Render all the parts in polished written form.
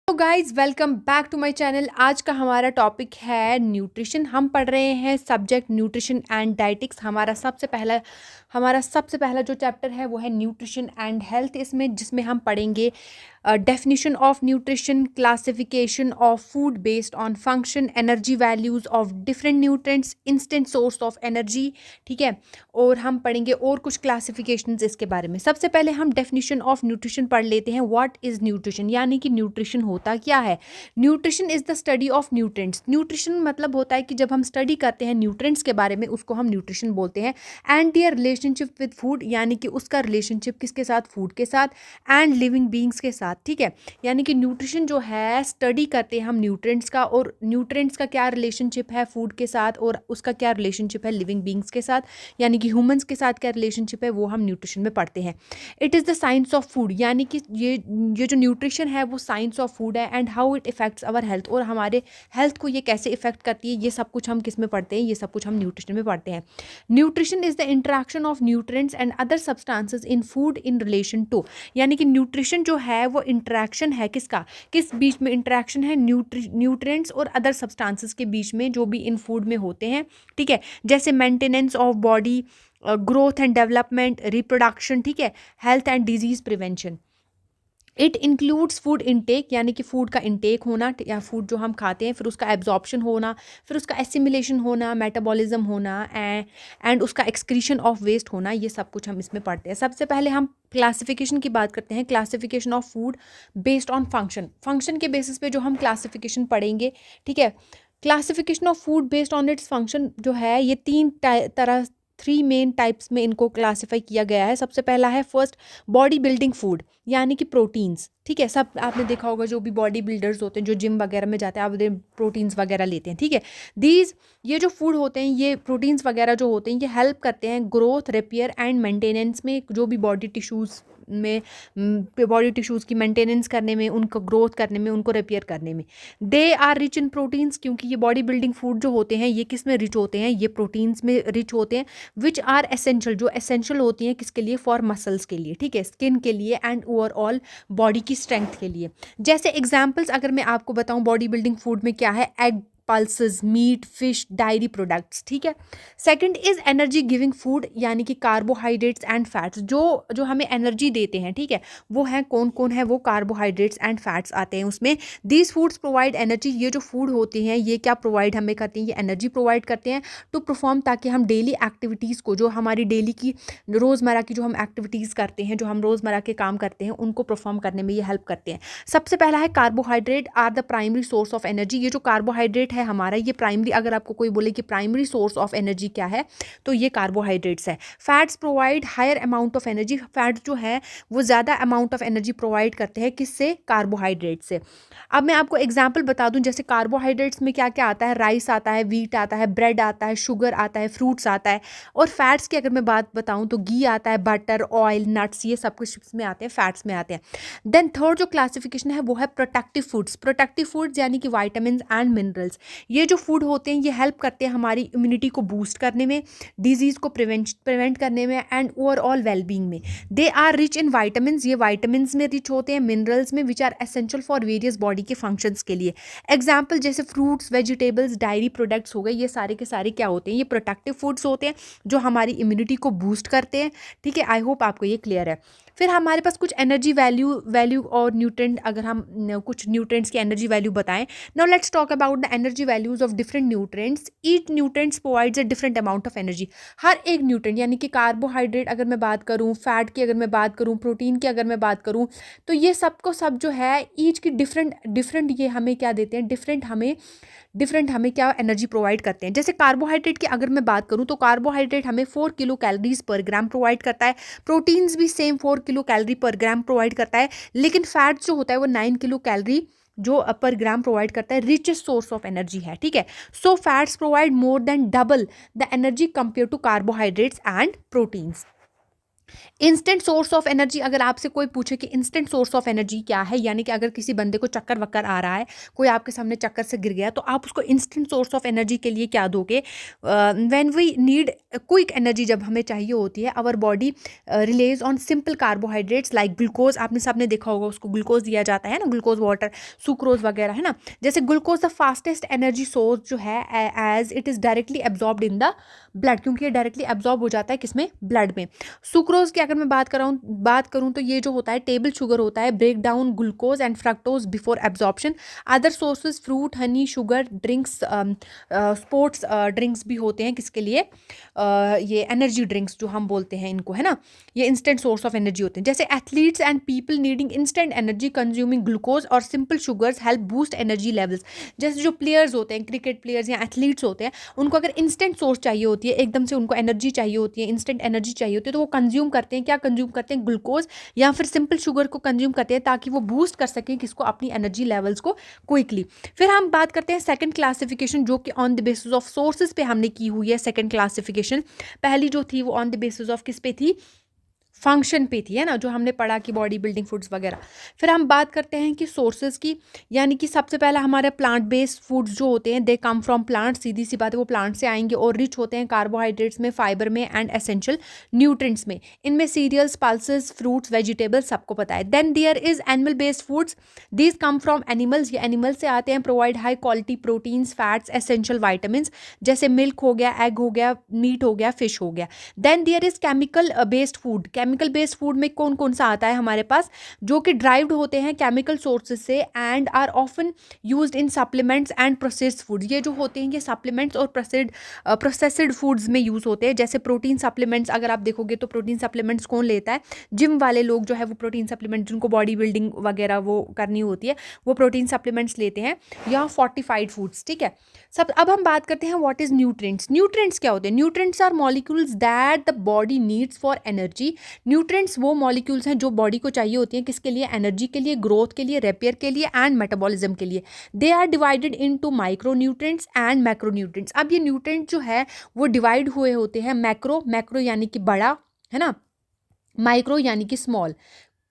तो guys welcome back to my channel. आज का हमारा टॉपिक है न्यूट्रिशन। हम पढ़ रहे हैं सब्जेक्ट न्यूट्रिशन एंड डाइटिक्स। हमारा सबसे पहला जो चैप्टर है वो है न्यूट्रिशन एंड हेल्थ, इसमें जिसमें हम पढ़ेंगे definition of nutrition, classification of food based on function, energy values of different nutrients, instant source of energy. ठीक है, और हम पढ़ेंगे और कुछ क्लासिफिकेशंस इसके बारे में। सबसे पहले हम डेफिनेशन ऑफ न्यूट्रिशन पढ़ लेते हैं। व्हाट इज न्यूट्रिशन, यानी कि न्यूट्रिशन होता क्या है। Nutrition is the study of nutrients. Nutrition मतलब होता है कि जब हम स्टडी करते हैं न्यूट्रेंट्स के बारे में, उसको हम न्यूट्रिशन बोलते हैं। And their relationship with food, यानी कि उसका रिलेशनशिप किसके साथ, फूड के साथ, एंड लिविंग बींग्स के साथ। ठीक है, यानी कि न्यूट्रिशन जो है स्टडी करते हैं हम न्यूट्रेंट्स का, और न्यूट्रेंट्स का क्या रिलेशनशिप है फूड के साथ, और उसका क्या रिलेशनशिप है लिविंग बींग्स के साथ, यानी कि ह्यूमंस के साथ क्या रिलेशनशिप है, वो हम न्यूट्रिशन में पढ़ते हैं। It is the science of food, यानी कि ये जो न्यूट्रिशन है वो साइंस ऑफ फूड है। And how it affects our health, और हमारे हेल्थ को ये कैसे इफेक्ट करती है, ये सब कुछ हम किस में पढ़ते हैं, ये सब कुछ हम न्यूट्रिशन में पढ़ते हैं। Nutrition is the interaction of nutrients and other substances in food in relation to, यानी कि न्यूट्रिशन जो है वो इंटरेक्शन है किसका, किस बीच में इंटरेक्शन है, न्यूट्रिएंट्स और अदर सब्सटेंसेस के बीच में जो भी इन फूड में होते हैं। ठीक है, जैसे maintenance of body, growth and development, reproduction, ठीक है, health and disease prevention. It includes food intake, यानी कि फूड का इनटेक होना, या फूड जो हम खाते हैं फिर उसका एब्जॉर्प्शन होना, फिर उसका एसिमिलेशन होना, मेटाबॉलिज्म होना, एंड उसका एक्सक्रीशन ऑफ वेस्ट होना, ये सब कुछ हम इसमें पढ़ते हैं। सबसे पहले हम क्लासिफिकेशन की बात करते हैं। Classification of food based on function, function के बेसिस पे जो हम क्लासिफिकेशन पढ़ेंगे। ठीक है, classification of food based on its function जो है ये तरह, थ्री मेन टाइप्स में इनको क्लासिफाई किया गया है। सबसे पहला है फर्स्ट बॉडी बिल्डिंग फूड, यानी कि प्रोटीन्स। ठीक है, सब आपने देखा होगा जो भी बॉडी बिल्डर्स होते हैं जो जिम वगैरह में जाते हैं, आप उधर प्रोटीन्स वगैरह लेते हैं। ठीक है, ये जो फूड होते हैं, ये प्रोटीन्स वगैरह जो होते हैं, ये हेल्प करते हैं ग्रोथ, रिपेयर एंड मेंटेनेंस में, जो भी बॉडी टिश्यूज़ की मेंटेनेंस करने में, उनको ग्रोथ करने में, उनको रिपेयर करने में। They are rich in proteins, क्योंकि ये बॉडी बिल्डिंग फूड जो होते हैं ये किस में रिच होते हैं, ये प्रोटीन्स में रिच होते हैं। विच आर एसेंशियल, जो एसेंशियल होती हैं किसके लिए, फॉर मसल्स के लिए, ठीक है, स्किन के लिए, एंड ओवरऑल बॉडी की स्ट्रेंथ के लिए। जैसे एग्जाम्पल्स अगर मैं आपको बताऊं बॉडी बिल्डिंग फूड में क्या है, egg, pulses, meat, fish, dairy products. ठीक है, second is energy giving food, यानी कि कार्बोहाइड्रेट्स एंड फैट्स, जो हमें एनर्जी देते हैं। ठीक है, वो हैं कौन कौन है, वो कार्बोहाइड्रेट्स एंड फैट्स आते हैं उसमें। दीज फूड्स प्रोवाइड एनर्जी, ये जो फूड होते हैं ये क्या प्रोवाइड हमें करते हैं, ये एनर्जी प्रोवाइड करते हैं टू परफॉर्म, ताकि हम डेली एक्टिविटीज़ को, जो हमारी डेली की रोज़मर्रा की जो हम एक्टिविटीज़ करते हैं, जो हम रोज़मर्रा के काम करते हैं, उनको परफॉर्म करने में ये हेल्प करते हैं। सबसे पहला है carbohydrate are the primary source of energy. ये जो कार्बोहाइड्रेट है हमारा, ये प्राइमरी, अगर आपको कोई बोले कि प्राइमरी सोर्स ऑफ एनर्जी क्या है, तो ये कार्बोहाइड्रेट्स है। Fats provide higher amount of energy, fats जो है वो ज़्यादा अमाउंट ऑफ एनर्जी प्रोवाइड करते हैं, किससे, कार्बोहाइड्रेट से। अब मैं आपको एग्जांपल बता दूं, जैसे कार्बोहाइड्रेट्स में क्या क्या आता है, राइस आता है, व्हीट आता है, ब्रेड आता है, शुगर आता है, फ्रूट्स आता है। और फैट्स की अगर मैं बात बताऊं तो घी आता है, बटर, ऑयल, नट्स, ये सब कुछ इसमें आते हैं, फैट्स में आते हैं। देन थर्ड जो क्लासिफिकेशन है वो है प्रोटेक्टिव फूड्स। प्रोटेक्टिव फूड्स यानी कि वाइटामिन एंड मिनरल्स, ये जो फूड होते हैं ये हेल्प करते हैं हमारी इम्यूनिटी को बूस्ट करने में, डिजीज़ को प्रिवेंट करने में, एंड ओवरऑल वेलबींग में। They are rich in vitamin, ये वाइटामिन में रिच होते हैं, मिनरल्स में, which are essential for various body के फंक्शंस के लिए। एग्जाम्पल जैसे फ्रूट्स, वेजिटेबल्स, डायरी प्रोडक्ट्स हो गए, ये सारे के सारे क्या होते हैं, ये प्रोटेक्टिव फूड्स होते हैं जो हमारी इम्यूनिटी को बूस्ट करते हैं। ठीक है, आई होप आपको ये क्लियर है। फिर हमारे पास कुछ एनर्जी वैल्यू और न्यूट्रेंट, अगर हम कुछ न्यूट्रेंट्स की एनर्जी वैल्यू बताएं। Now let's talk about the energy values of different nutrients. Each nutrients provides a different amount of energy. हर एक न्यूट्रेंट, यानी कि कार्बोहाइड्रेट अगर मैं बात करूं, फैट की अगर मैं बात करूं, प्रोटीन की अगर मैं बात करूं, तो ये सबको सब जो है ईच की डिफरेंट डिफरेंट ये हमें क्या देते हैं, डिफरेंट हमें क्या एनर्जी प्रोवाइड करते हैं। जैसे कार्बोहाइड्रेट की अगर मैं बात करूं तो कार्बोहाइड्रेट हमें 4 किलो कैलोरीज पर ग्राम प्रोवाइड करता है। प्रोटीन्स भी सेम 4 किलो कैलोरी पर ग्राम प्रोवाइड करता है। लेकिन फैट जो होता है वो 9 किलो कैलोरी जो पर ग्राम प्रोवाइड करता है। रिचेस्ट सोर्स ऑफ एनर्जी है। ठीक है, so fats provide more than double the energy compare to carbohydrates and proteins. Instant source of energy, अगर आपसे कोई पूछे कि इंस्टेंट सोर्स ऑफ एनर्जी क्या है, यानी कि अगर किसी बंदे को चक्कर वक्कर आ रहा है, कोई आपके सामने चक्कर से गिर गया, तो आप उसको इंस्टेंट सोर्स ऑफ एनर्जी के लिए क्या दोगे? When we need quick energy, जब हमें चाहिए होती है, our body relies on simple carbohydrates like glucose. आपने सबने देखा होगा, उसको ग्लूकोज दिया जाता है ना, ग्लूकोज वाटर, सुक्रोज वगैरह, है ना। जैसे glucose the fastest energy source जो है, as it is directly absorbed in the blood, क्योंकि ये डायरेक्टली एब्जॉर्ब हो जाता है किसमें? ब्लड में। सुक्रोज की अगर मैं बात करूं तो ये जो होता है टेबल शुगर होता है, break down glucose and fructose before absorption. Other sources fruit, honey, sugar, drinks, sports drinks भी होते हैं किसके लिए? ये एनर्जी ड्रिंक्स जो हम बोलते हैं इनको, है ना, ये इंस्टेंट सोर्स ऑफ एनर्जी होते हैं। जैसे athletes and people needing instant energy consuming glucose और simple sugars help boost energy levels. जैसे जो प्लेयर्स होते हैं, क्रिकेट प्लेयर्स या एथलीट्स होते हैं, उनको अगर इंस्टेंट सोर्स चाहिए होती है, एकदम से उनको एनर्जी चाहिए होती है, इंस्टेंट एनर्जी चाहिए होती है, तो वो कंज्यूम करते हैं, क्या कंज्यूम करते हैं? ग्लूकोज या फिर सिंपल शुगर को कंज्यूम करते हैं, ताकि वो बूस्ट कर सकें किसको? अपनी एनर्जी लेवल्स को क्विकली। फिर हम बात करते हैं सेकंड क्लासिफिकेशन, जो कि on the basis of sources पे हमने की हुई है। सेकंड क्लासिफिकेशन, पहली जो थी वो ऑन द बेसिस ऑफ किस पे थी? फंक्शन पे थी, है ना, जो हमने पढ़ा कि बॉडी बिल्डिंग फूड्स वगैरह। फिर हम बात करते हैं कि सोर्सेज की, यानी कि सबसे पहला हमारे प्लांट बेस्ड फूड्स जो होते हैं, दे कम फ्रॉम प्लांट। सीधी सी बात है, वो प्लांट से आएंगे और रिच होते हैं कार्बोहाइड्रेट्स में, फाइबर में एंड एसेंशियल न्यूट्रिएंट्स में। इनमें सीरियल्स, पल्सेस, फ्रूट्स, वेजिटेबल्स, सबको पता है। Then there is animal based foods, these come from animals, ये एनिमल से आते हैं। Provide high quality proteins, fats, essential vitamin, जैसे मिल्क हो गया, एग हो गया, मीट हो गया, फिश हो गया। Then there is chemical based food. Chemical based food में कौन कौन सा आता है हमारे पास? जो कि ड्राइव्ड होते हैं केमिकल सोर्सेज से and are often used in supplements and processed food. ये जो होते हैं ये सप्लीमेंट्स और प्रोसेस्ड फूड्स में यूज होते हैं। जैसे प्रोटीन सप्लीमेंट्स, अगर आप देखोगे तो प्रोटीन सप्लीमेंट्स कौन लेता है? जिम वाले लोग जो है वो प्रोटीन सप्लीमेंट, जिनको बॉडी बिल्डिंग वगैरह वो करनी होती है, वो प्रोटीन सप्लीमेंट्स लेते हैं, या फोर्टिफाइड फूड्स। ठीक है, सब। अब हम बात करते हैं व्हाट इज न्यूट्रिएंट्स। न्यूट्रिएंट्स क्या होते हैं? Nutrients are molecules that the body needs for energy. Nutrients वो मॉलिक्यूल्स हैं जो बॉडी को चाहिए होती हैं, किसके लिए? एनर्जी के लिए, ग्रोथ के लिए, रिपेयर के लिए एंड मेटाबॉलिज्म के लिए। They are divided into micro nutrients and macro nutrients. अब ये न्यूट्रिएंट जो है वो डिवाइड हुए होते हैं मैक्रो, मैक्रो यानी कि बड़ा, है ना, माइक्रो यानी कि स्मॉल।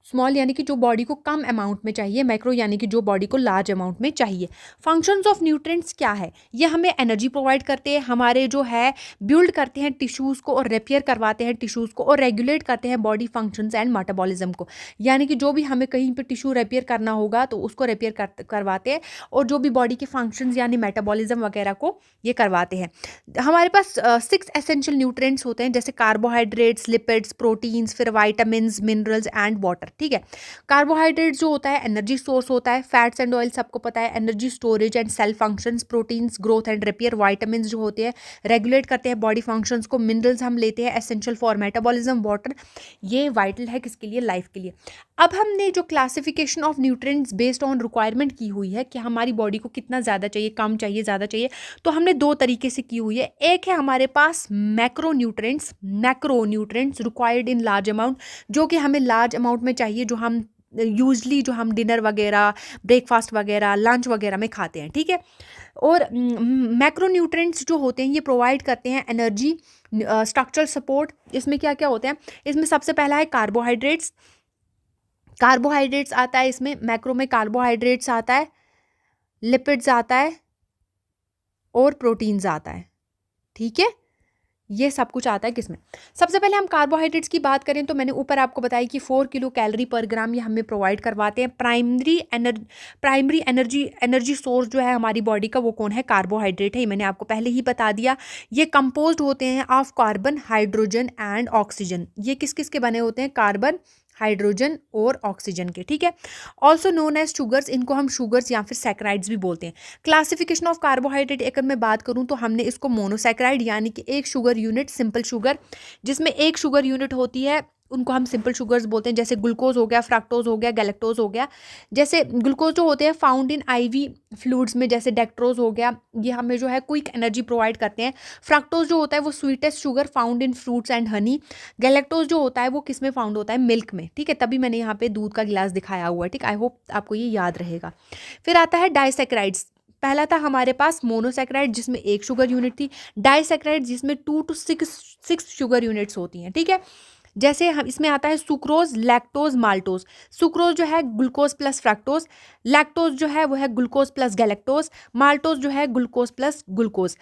स्मॉल यानी कि जो बॉडी को कम अमाउंट में चाहिए, मैक्रो यानी कि जो बॉडी को लार्ज अमाउंट में चाहिए। फंक्शंस ऑफ न्यूट्रिएंट्स क्या है? ये हमें एनर्जी प्रोवाइड करते हैं, हमारे जो है बिल्ड करते हैं टिश्यूज़ को और रिपेयर करवाते हैं टिश्यूज़ को, और रेगुलेट करते हैं बॉडी फंक्शंस एंड मेटाबॉलिज्म को। यानी कि जो भी हमें कहीं पे टिश्यू रिपेयर करना होगा तो उसको रिपेयर करवाते हैं, और जो भी बॉडी के फंक्शंस यानी मेटाबॉलिज्म वगैरह को ये करवाते हैं। हमारे पास 6 एसेंशियल न्यूट्रिएंट्स होते हैं, जैसे कार्बोहाइड्रेट्स, लिपिड्स, प्रोटीन्स, फिर वाइटामिन्स, मिनरल्स एंड वाटर। ठीक है, कार्बोहाइड्रेट जो होता है एनर्जी सोर्स होता है, फैट्स एंड ऑयल सबको पता है, energy storage and cell functions, proteins growth and repair, vitamin जो होते हैं रेगुलेट करते हैं बॉडी फंक्शंस को, मिनरल्स हम लेते हैं एसेंशियल फॉर मेटाबॉलिज्म, वाटर ये वाइटल है किसके लिए? लाइफ के लिए। अब हमने जो classification of nutrients based on requirement की हुई है कि हमारी बॉडी को कितना ज़्यादा चाहिए, कम चाहिए, ज़्यादा चाहिए, तो हमने दो तरीके से की हुई है। एक है हमारे पास macro nutrients required in large amount, जो कि हमें लार्ज अमाउंट में चाहिए, जो हम यूजली जो हम डिनर वगैरह, ब्रेकफास्ट वगैरह, लंच वगैरह में खाते हैं। ठीक है, और मैक्रो न्यूट्रिएंट्स जो होते हैं ये प्रोवाइड करते हैं एनर्जी, स्ट्रक्चरल सपोर्ट। इसमें क्या क्या होते हैं? इसमें सबसे पहला है कार्बोहाइड्रेट्स। कार्बोहाइड्रेट्स आता है इसमें, मैक्रो में कार्बोहाइड्रेट्स आता है, लिपिड्स आता है और प्रोटीन्स आता है। ठीक है, ये सब कुछ आता है किसमें? सबसे पहले हम कार्बोहाइड्रेट्स की बात करें तो मैंने ऊपर आपको बताया कि 4 किलो कैलोरी पर ग्राम ये हमें प्रोवाइड करवाते हैं। प्राइमरी एनर्जी सोर्स जो है हमारी बॉडी का वो कौन है? कार्बोहाइड्रेट है, ये मैंने आपको पहले ही बता दिया। ये कंपोज्ड होते हैं of carbon, hydrogen and oxygen. ये किस किस के बने होते हैं? कार्बन, हाइड्रोजन और ऑक्सीजन के। ठीक है, ऑल्सो नोन एज शुगर्स, इनको हम शुगर्स या फिर सैकराइड्स भी बोलते हैं। क्लासिफिकेशन ऑफ कार्बोहाइड्रेट अगर मैं बात करूं तो हमने इसको मोनोसैकराइड यानी कि एक शुगर यूनिट, सिंपल शुगर, जिसमें एक शुगर यूनिट होती है उनको हम सिंपल शुगर्स बोलते हैं। जैसे ग्लूकोज हो गया, फ्रक्टोज हो गया, गैलेक्टोज हो गया। जैसे ग्लूकोज जो होते हैं फाउंड इन आईवी फ्लूइड्स में, जैसे डेक्ट्रोज हो गया, ये हमें जो है क्विक एनर्जी प्रोवाइड करते हैं। फ्रक्टोज जो होता है वो sweetest sugar found in fruits and honey. Galactose जो होता है वो किस में फाउंड होता है? मिल्क में। ठीक है, तभी मैंने यहाँ पे दूध का गिलास दिखाया हुआ है। ठीक, आई होप आपको ये याद रहेगा। फिर आता है डाइसैकराइड्स। पहला था हमारे पास मोनोसैकराइड जिसमें एक शुगर यूनिट थी, डाइसैकराइड जिसमें 2 to 6 शुगर यूनिट्स होती हैं। ठीक है, जैसे हम इसमें आता है सुक्रोज, लैक्टोज, माल्टोज। सुक्रोज जो है ग्लूकोज प्लस फ्रक्टोज, लैक्टोज जो है वो है ग्लूकोज प्लस गैलेक्टोज, माल्टोज जो है ग्लूकोज प्लस ग्लूकोज।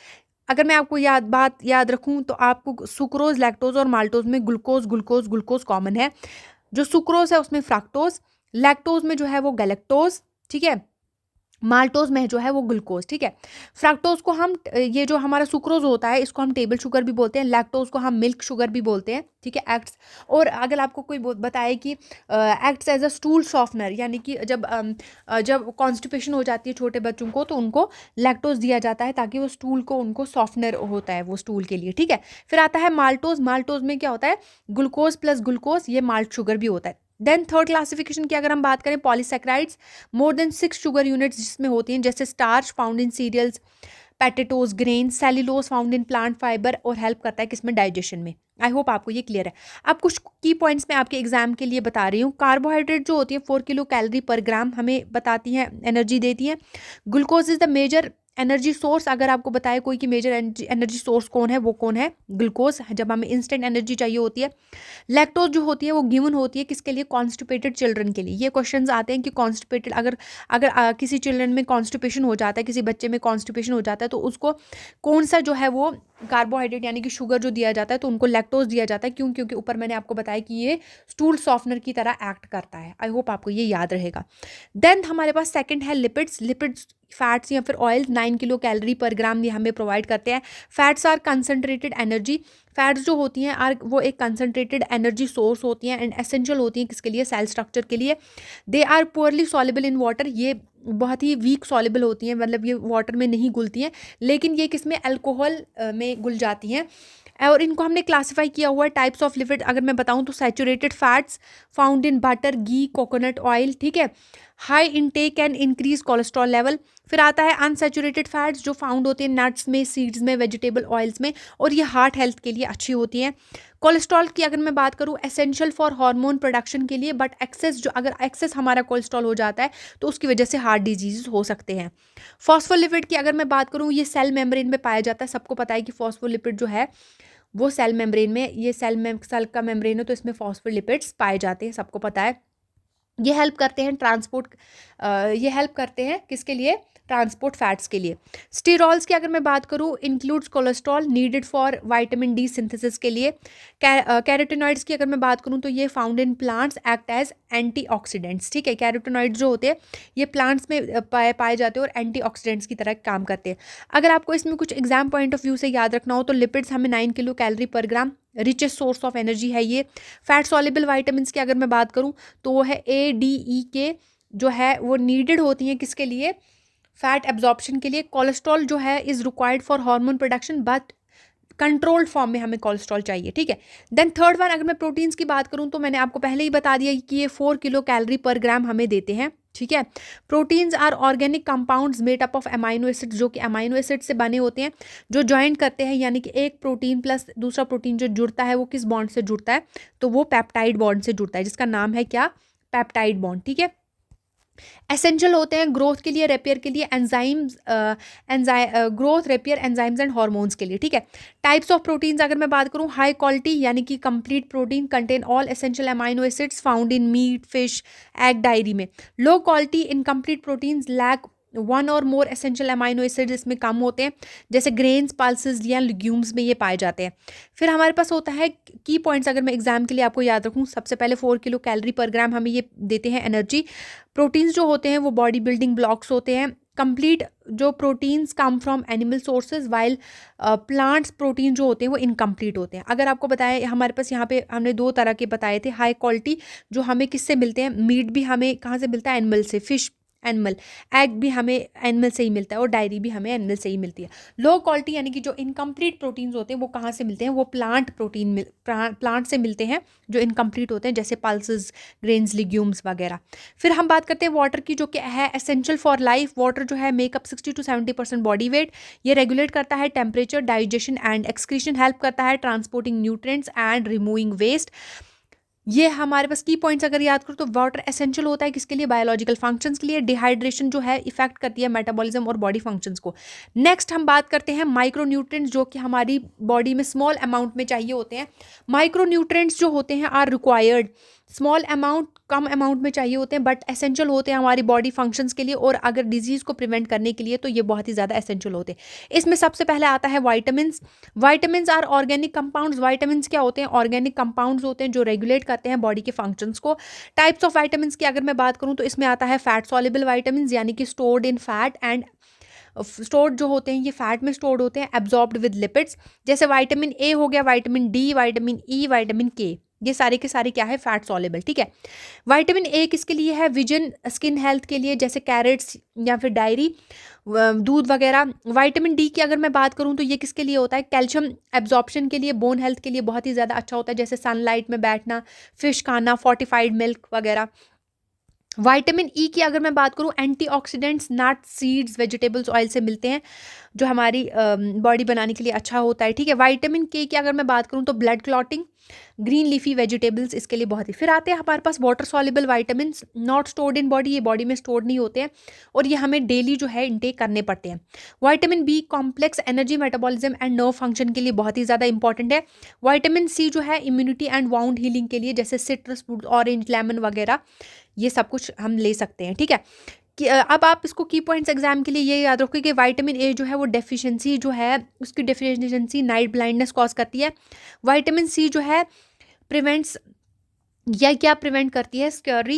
अगर मैं आपको बात याद रखूं तो आपको सुक्रोज, लैक्टोज और माल्टोज में ग्लूकोज ग्लूकोज ग्लूकोज कॉमन है। जो सुक्रोज है उसमें फ्रक्टोज, लैक्टोज में जो है वो गैलेक्टोज, ठीक है, माल्टोज में जो है वो ग्लूकोज, ठीक है। फ्रक्टोज को हम ये जो हमारा सुक्रोज होता है इसको हम टेबल शुगर भी बोलते हैं, लैक्टोज को हम मिल्क शुगर भी बोलते हैं, ठीक है। एक्ट्स, और अगर आपको कोई बताए कि acts as a stool softener, यानी कि जब कॉन्स्टिपेशन हो जाती है छोटे बच्चों को तो उनको लैक्टोज दिया जाता है ताकि वो स्टूल को, उनको सॉफ्टनर होता है वो स्टूल के लिए, ठीक है। फिर आता है माल्टोज। माल्टोज में क्या होता है, ग्लूकोज प्लस ग्लूकोज, ये माल्ट शुगर भी होता है। देन थर्ड क्लासिफिकेशन की अगर हम बात करें, polysaccharides, more than 6 sugar units जिसमें होती हैं, जैसे starch found in cereals, potatoes, grain, cellulose found in plant fibre, और हेल्प करता है किसमें, डाइजेशन में। आई होप आपको ये क्लियर है। अब कुछ की पॉइंट्स मैं आपके एग्जाम के लिए बता रही हूँ। कार्बोहाइड्रेट जो होती है 4 किलो कैलोरी पर ग्राम हमें बताती हैं, एनर्जी देती हैं। Glucose is the major energy source. अगर आपको बताए कोई कि मेजर एनर्जी सोर्स कौन है, वो कौन है, ग्लूकोज, जब हमें इंस्टेंट एनर्जी चाहिए होती है। लैक्टोज जो होती है वो गिवन होती है किसके लिए, कॉन्स्टिपेटेड चिल्ड्रन के लिए। ये क्वेश्चंस आते हैं कि कॉन्स्टिपेटेड, अगर अगर किसी चिल्ड्रन में कॉन्स्टिपेशन हो जाता है, किसी बच्चे में कॉन्स्टिपेशन हो जाता है, तो उसको कौन सा जो है वो कार्बोहाइड्रेट यानी कि शुगर जो दिया जाता है, तो उनको लैक्टोज दिया जाता है। क्यों? क्योंकि ऊपर मैंने आपको बताया कि ये स्टूल सॉफ्टनर की तरह एक्ट करता है। आई होप आपको ये याद रहेगा। देन हमारे पास सेकंड है लिपिड्स। लिपिड्स फैट्स या फिर ऑयल 9 किलो कैलोरी पर ग्राम ये हमें प्रोवाइड करते हैं। Fats are concentrated energy. Fats जो होती हैं आर वो एक कंसनट्रेटेड एनर्जी सोर्स होती हैं एंड एसेंशियल होती हैं किसके लिए, सेल स्ट्रक्चर के लिए। They are poorly soluble in water. ये बहुत ही वीक सॉल्युबल होती हैं, मतलब ये वाटर में नहीं घुलती हैं, लेकिन ये किसमें, अल्कोहल में घुल जाती हैं। और इनको हमने क्लासिफाई किया हुआ है टाइप्स ऑफ लिपिड। अगर मैं बताऊं तो saturated fats found in butter, ghee, coconut oil, ठीक है। High intake can increase cholesterol level. फिर आता है अनसैचुरेटेड फैट्स जो फाउंड होते हैं नट्स में, सीड्स में, वेजिटेबल ऑयल्स में, और ये हार्ट हेल्थ के लिए अच्छी होती हैं। कोलेस्ट्रॉल की अगर मैं बात करूं, एसेंशियल फॉर हार्मोन प्रोडक्शन के लिए, बट एक्सेस जो, अगर एक्सेस हमारा कोलेस्ट्रॉल हो जाता है तो उसकी वजह से हार्ट डिजीज हो सकते हैं। फॉस्फोलिपिड की अगर मैं बात करूं, ये सेल मेम्ब्रेन में पाया जाता है। सबको पता है कि फॉस्फोलिपिड जो है वो सेल मेम्ब्रेन में, ये सेल का मेम्ब्रेन है तो इसमें फॉस्फोलिपिड्स पाए जाते हैं, सबको पता है। ये हेल्प करते हैं ट्रांसपोर्ट, ये हेल्प करते हैं किसके लिए, ट्रांसपोर्ट फैट्स के लिए। स्टीरॉल्स की अगर मैं बात करूं, includes cholesterol needed for vitamin D synthesis के लिए। कैरोटीनॉइड्स की अगर मैं बात करूं तो ये found in plants, act as antioxidants, ठीक है। कैरोटीनॉइड्स जो होते हैं ये प्लांट्स में पाए जाते हैं और एंटीऑक्सीडेंट्स की तरह काम करते हैं। अगर आपको इसमें कुछ एग्जाम पॉइंट ऑफ व्यू से याद रखना हो तो लिपिड्स हमें 9 किलो कैलोरी पर ग्राम, रिचेस्ट सोर्स ऑफ एनर्जी है ये। फैट सॉल्युबल विटामिन्स की अगर मैं बात करूं तो वो है ए, डी, ई के, जो है वो नीडेड होती हैं किसके लिए, फैट एब्जॉर्प्शन के लिए। कोलेस्ट्रॉल जो है is required for hormone production, but controlled form में हमें कोलेस्ट्रॉल चाहिए, ठीक है। देन थर्ड वन, अगर मैं प्रोटीन्स की बात करूं तो मैंने आपको पहले ही बता दिया कि ये 4 किलो कैलोरी पर ग्राम हमें देते हैं, ठीक है। Proteins are organic compounds made up of amino acids, जो कि अमाइनो एसिड से बने होते हैं, जो ज्वाइन करते हैं, यानी कि एक प्रोटीन प्लस दूसरा प्रोटीन जो जुड़ता है वो किस बॉन्ड से जुड़ता है, तो वो पेप्टाइड बॉन्ड से जुड़ता है, जिसका नाम है क्या, पेप्टाइड बॉन्ड, ठीक है। एसेंशियल होते हैं ग्रोथ के लिए, रेपेयर के लिए, enzymes, growth, repair, enzymes and hormones के लिए, ठीक है। टाइप्स ऑफ प्रोटीन्स अगर मैं बात करूं, हाई क्वालिटी यानी कि complete protein contain all essential amino acids found in meat, fish, egg, dairy में। Low quality incomplete proteins lack one or more essential amino acid, इसमें कम होते हैं, जैसे ग्रेन्स, पल्सेस या लिग्यूम्स में ये पाए जाते हैं। फिर हमारे पास होता है की पॉइंट्स, अगर मैं एग्जाम के लिए आपको याद रखूं, सबसे पहले 4 किलो कैलोरी पर ग्राम हमें ये देते हैं एनर्जी। प्रोटीन्स जो होते हैं वो बॉडी बिल्डिंग ब्लॉक्स होते हैं। कंप्लीट जो proteins come from animal sources, while plants protein जो होते हैं वो इनकम्प्लीट होते हैं। अगर आपको बताएं, हमारे पास यहाँ पे हमने 2 तरह के बताए थे। हाई क्वालिटी जो हमें किससे मिलते हैं, मीट भी हमें कहाँ से मिलता है, एनिमल से, फिश एनिमल, एग भी हमें एनिमल से ही मिलता है और डायरी भी हमें एनिमल से ही मिलती है। लो क्वालिटी यानी कि जो इनकम्प्लीट प्रोटीन्स होते हैं वो कहाँ से मिलते हैं, वो प्लांट प्रोटीन प्लांट से मिलते हैं जो इनकम्प्लीट होते हैं, जैसे पल्सेस, ग्रेन्स, लिग्यूम्स वगैरह। फिर हम बात करते हैं वाटर की, जो कि है एसेंशियल फॉर लाइफ। वाटर जो है मेकअप 60 to 70% बॉडी वेट। ये रेगुलेट करता है temperature, digestion and excretion, help करता है transporting nutrients and removing waste. ये हमारे पास की पॉइंट्स अगर याद करो तो वाटर एसेंशियल होता है किसके लिए, बायोलॉजिकल फंक्शंस के लिए। डिहाइड्रेशन जो है इफेक्ट करती है मेटाबॉलिज्म और बॉडी फंक्शंस को। नेक्स्ट हम बात करते हैं माइक्रोन्यूट्रिएंट्स जो कि हमारी बॉडी में स्मॉल अमाउंट में चाहिए होते हैं। माइक्रोन्यूट्रिएंट्स जो होते हैं आर रिक्वायर्ड, स्मॉल अमाउंट कम अमाउंट में चाहिए होते हैं बट एसेंशियल होते हैं हमारी बॉडी फंक्शंस के लिए, और अगर डिजीज को प्रिवेंट करने के लिए तो ये बहुत ही ज़्यादा एसेंशियल होते हैं। इसमें सबसे पहले आता है vitamins. Vitamins are organic compounds. Vitamins क्या होते हैं, ऑर्गेनिक कंपाउंड्स होते हैं जो रेगुलेट करते हैं बॉडी के फंक्शंस को। टाइप्स ऑफ वाइटामिन्स की अगर मैं बात करूँ तो इसमें आता है फैट सॉल्युबल वाइटामिन्स यानी कि stored in fat, and stored जो होते हैं ये फैट में स्टोर्ड होते हैं, एब्जॉर्ब्ड विद लिपिड्स। जैसे विटामिन ए हो गया, vitamin D, vitamin E, vitamin के, ये सारे के सारे क्या है, फैट सॉल्युबल। ठीक है। विटामिन ए किसके लिए है, विजन, स्किन हेल्थ के लिए, जैसे कैरेट्स या फिर डायरी, दूध वगैरह। विटामिन डी की अगर मैं बात करूं तो ये किसके लिए होता है, कैल्शियम एब्जॉर्प्शन के लिए, बोन हेल्थ के लिए बहुत ही ज़्यादा अच्छा होता है, जैसे सनलाइट में बैठना, फिश खाना, फोर्टिफाइड मिल्क वगैरह। विटामिन ई की अगर मैं बात करूं, antioxidants nuts, seeds, vegetables, oil से मिलते हैं जो हमारी बॉडी बनाने के लिए अच्छा होता है। ठीक है। विटामिन के की अगर मैं बात करूं तो blood clotting, green leafy vegetables इसके लिए बहुत ही। फिर आते हैं हमारे पास water soluble vitamin, not stored in body, ये बॉडी में स्टोर नहीं होते हैं और ये हमें डेली जो है इनटेक करने पड़ते हैं। Vitamin B complex energy, metabolism and nerve function के लिए बहुत ही ज़्यादा इंपॉर्टेंट है। विटामिन सी जो है इम्यूनिटी एंड वाउंड हीलिंग के लिए, जैसे सिट्रस फ्रूट, ऑरेंज, लेमन वगैरह, ये सब कुछ हम ले सकते हैं। ठीक है। कि अब आप इसको की पॉइंट्स एग्जाम के लिए ये याद रखो कि विटामिन ए जो है वो डेफिशिएंसी जो है उसकी डेफिशिएंसी नाइट ब्लाइंडनेस कॉज करती है। विटामिन सी जो है प्रिवेंट्स, या क्या प्रिवेंट करती है, स्कर्री।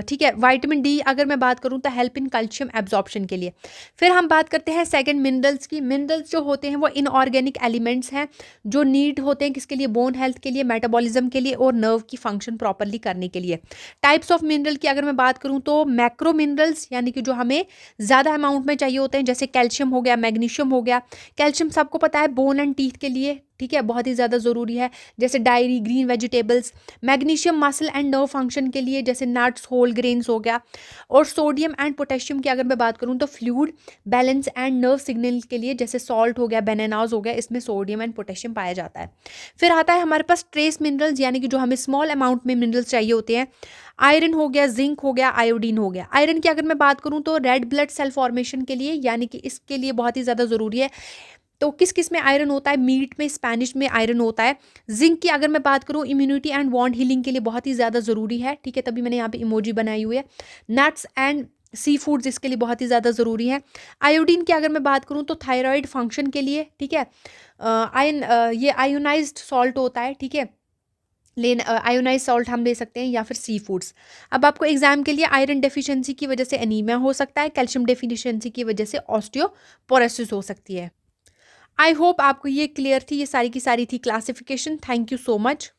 ठीक है। विटामिन डी अगर मैं बात करूं तो हेल्प इन कैल्शियम एब्जॉर्प्शन के लिए। फिर हम बात करते हैं सेकंड मिनरल्स की। मिनरल्स जो होते हैं वो इनऑर्गेनिक एलिमेंट्स हैं जो नीड होते हैं किसके लिए, बोन हेल्थ के लिए, मेटाबॉलिज्म के लिए और नर्व की फंक्शन प्रॉपरली करने के लिए। टाइप्स ऑफ मिनरल की अगर मैं बात करूं तो मैक्रो मिनरल्स यानी कि जो हमें ज़्यादा अमाउंट में चाहिए होते हैं, जैसे कैल्शियम हो गया, मैग्नीशियम हो गया। कैल्शियम सबको पता है बोन एंड टीथ के लिए, ठीक है, बहुत ही ज़्यादा ज़रूरी है, जैसे diary, green vegetables. Magnesium muscle and nerve function के लिए, जैसे नट्स, होल ग्रेन्स हो गया। और सोडियम एंड पोटेशियम की अगर मैं बात करूं तो fluid balance and nerve signal के लिए, जैसे सॉल्ट हो गया, बनानास हो गया, इसमें सोडियम एंड पोटेशियम पाया जाता है। फिर आता है हमारे पास ट्रेस मिनरल्स यानी कि जो हमें स्मॉल अमाउंट में मिनरल्स चाहिए होते हैं। आयरन हो गया, जिंक हो गया, आयोडीन हो गया। आयरन की अगर मैं बात करूं तो रेड ब्लड सेल फॉर्मेशन के लिए, यानी कि इसके लिए बहुत ही ज़्यादा ज़रूरी है। तो किस किस में आयरन होता है, मीट में, स्पेनिश में आयरन होता है। जिंक की अगर मैं बात करूं इम्यूनिटी एंड वॉन्ड हीलिंग के लिए बहुत ही ज़्यादा ज़रूरी है। ठीक है, तभी मैंने यहाँ पे इमोजी बनाई हुई है। नट्स एंड सी फूड्स इसके लिए बहुत ही ज़्यादा ज़रूरी है। आयोडीन की अगर मैं बात करूं तो थायराइड फंक्शन के लिए, ठीक है। आयन ये आयोनाइज्ड सॉल्ट होता है, ठीक है। लेन आयोनाइज सॉल्ट हम ले सकते हैं या फिर सी फूड्स। अब आपको एग्जाम के लिए आयरन डेफिशिएंसी की वजह से एनीमिया हो सकता है, कैल्शियम डेफिशिएंसी की वजह से ऑस्टियोपोरोसिस हो सकती है। आई होप आपको ये क्लियर थी, ये सारी की सारी थी classification. Thank you so much.